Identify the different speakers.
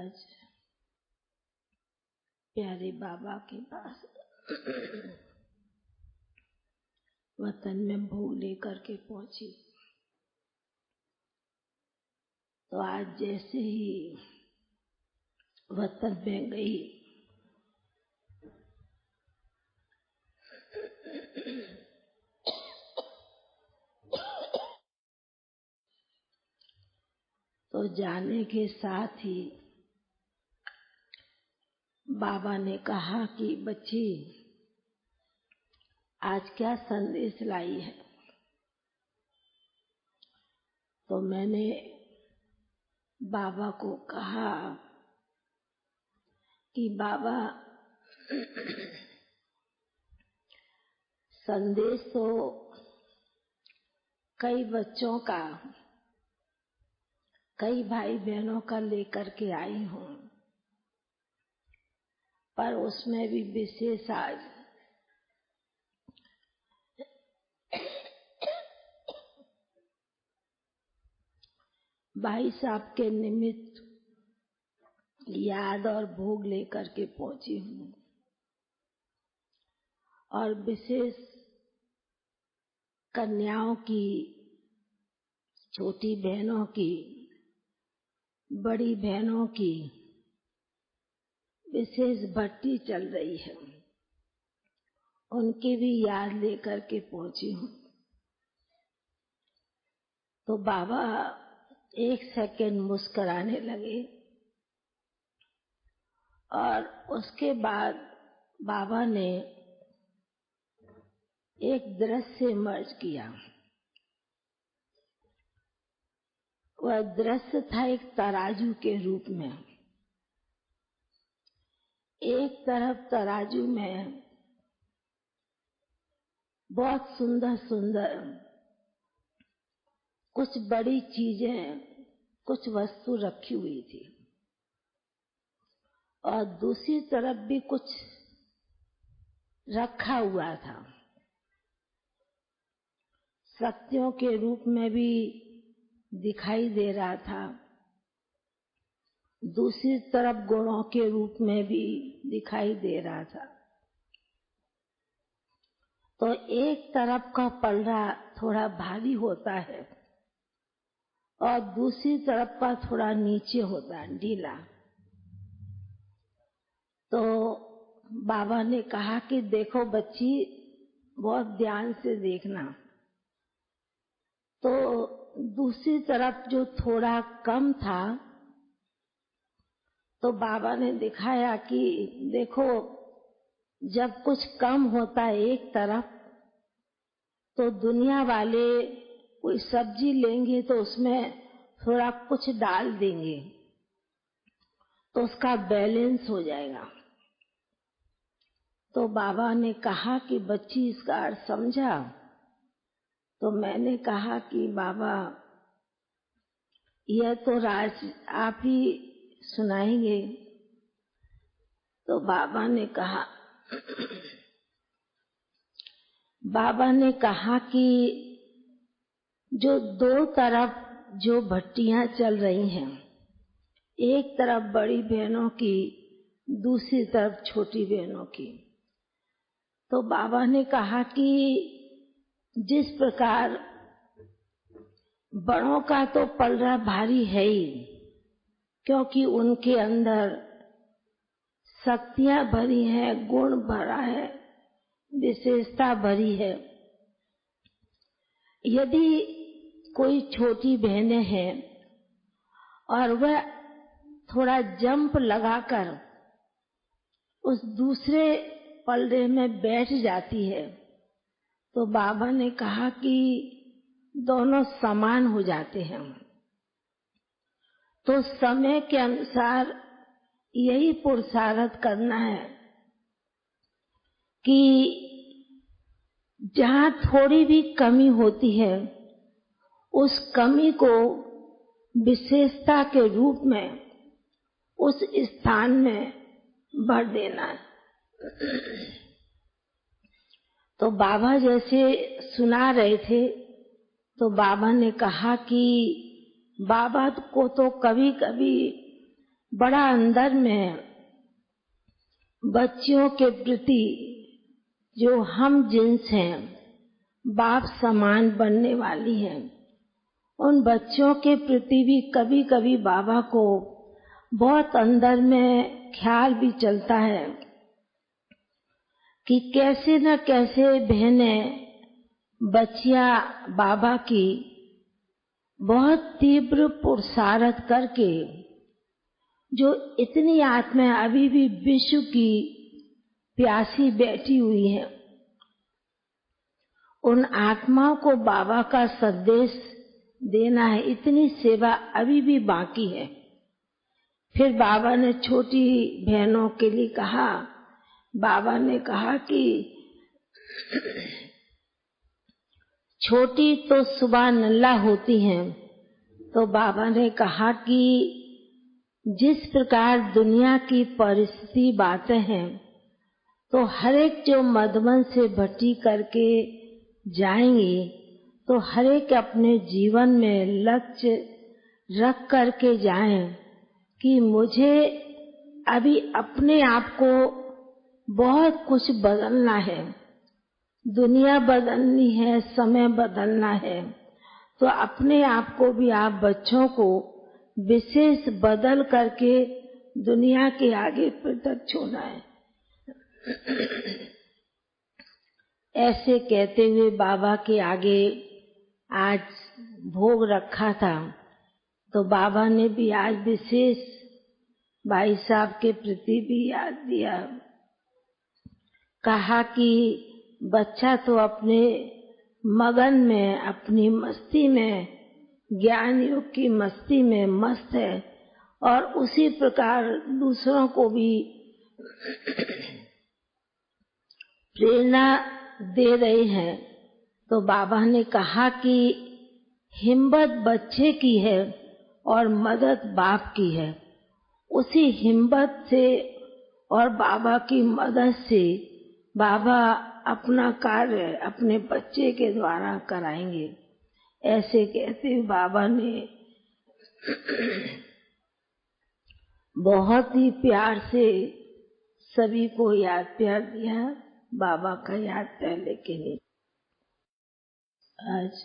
Speaker 1: आज प्यारे बाबा के पास वतन में भोग लेकर के पहुंची। तो आज जैसे ही वतन में गई तो जाने के साथ ही बाबा ने कहा कि बच्ची आज क्या संदेश लाई है। तो मैंने बाबा को कहा कि बाबा संदेश तो कई बच्चों का, कई भाई बहनों का लेकर के आई हूँ, पर उसमें भी विशेष आज भाई साहब के निमित्त याद और भोग लेकर के पहुंची हूँ। और विशेष कन्याओं की, छोटी बहनों की, बड़ी बहनों की विशेष भट्टी चल रही है, उनकी भी याद लेकर के पहुंची हूँ। तो बाबा एक सेकंड मुस्कुराने लगे और उसके बाद बाबा ने एक दृश्य मर्ज किया। वह दृश्य था एक तराजू के रूप में। एक तरफ तराजू में बहुत सुंदर सुंदर कुछ बड़ी चीजें, कुछ वस्तु रखी हुई थी, और दूसरी तरफ भी कुछ रखा हुआ था। शक्तियों के रूप में भी दिखाई दे रहा था, दूसरी तरफ गुणों के रूप में भी दिखाई दे रहा था। तो एक तरफ का पलड़ा थोड़ा भारी होता है और दूसरी तरफ का थोड़ा नीचे होता है, ढीला। तो बाबा ने कहा कि देखो बच्ची, बहुत ध्यान से देखना। तो दूसरी तरफ जो थोड़ा कम था, तो बाबा ने दिखाया कि देखो, जब कुछ कम होता है एक तरफ, तो दुनिया वाले कोई सब्जी लेंगे तो उसमें थोड़ा कुछ डाल देंगे तो उसका बैलेंस हो जाएगा। तो बाबा ने कहा कि बच्ची इसका अर्थ समझा? तो मैंने कहा कि बाबा यह तो राज आप ही सुनाएंगे। तो बाबा ने कहा कि जो दो तरफ जो भट्टियां चल रही हैं, एक तरफ बड़ी बहनों की, दूसरी तरफ छोटी बहनों की। तो बाबा ने कहा कि जिस प्रकार बड़ों का तो पलड़ा भारी है ही, क्योंकि उनके अंदर शक्तियां भरी हैं, गुण भरा है, विशेषता भरी है। यदि कोई छोटी बहनें हैं और वह थोड़ा जंप लगाकर उस दूसरे पलड़े में बैठ जाती है, तो बाबा ने कहा कि दोनों समान हो जाते हैं। तो समय के अनुसार यही पुरुषार्थ करना है कि जहाँ थोड़ी भी कमी होती है, उस कमी को विशेषता के रूप में उस स्थान में भर देना है। तो बाबा जैसे सुना रहे थे, तो बाबा ने कहा कि बाबा को तो कभी कभी बड़ा अंदर में बच्चियों के प्रति जो हम जिन्स हैं, बाप समान बनने वाली हैं, उन बच्चों के प्रति भी कभी कभी बाबा को बहुत अंदर में ख्याल भी चलता है कि कैसे न कैसे बहनें बच्चियां बाबा की बहुत तीव्र पुरुषार्थ करके जो इतनी आत्माएं अभी भी विश्व की प्यासी बैठी हुई हैं, उन आत्माओं को बाबा का संदेश देना है। इतनी सेवा अभी भी बाकी है। फिर बाबा ने छोटी बहनों के लिए कहा, बाबा ने कहा कि छोटी तो सुबह नल्ला होती हैं, तो बाबा ने कहा कि जिस प्रकार दुनिया की परिस्थिति बातें हैं, तो हर एक जो मधुबन से भट्टी करके जाएंगे, तो हर एक अपने जीवन में लक्ष्य रख करके जाएं कि मुझे अभी अपने आप को बहुत कुछ बदलना है, दुनिया बदलनी है, समय बदलना है। तो अपने आप को भी आप बच्चों को विशेष बदल करके दुनिया के आगे प्रत्यक्ष होना है। ऐसे कहते हुए बाबा के आगे आज भोग रखा था, तो बाबा ने भी आज विशेष भाई साहब के प्रति भी याद दिया। कहा कि बच्चा तो अपने मगन में, अपनी मस्ती में, ज्ञान योग की मस्ती में मस्त है, और उसी प्रकार दूसरों को भी प्रेरणा दे रहे हैं। तो बाबा ने कहा कि हिम्मत बच्चे की है और मदद बाप की है। उसी हिम्मत से और बाबा की मदद से बाबा अपना कार्य अपने बच्चे के द्वारा कराएंगे। ऐसे कहते हुए बाबा ने बहुत ही प्यार से सभी को याद प्यार दिया। बाबा का याद पहले के लिए आज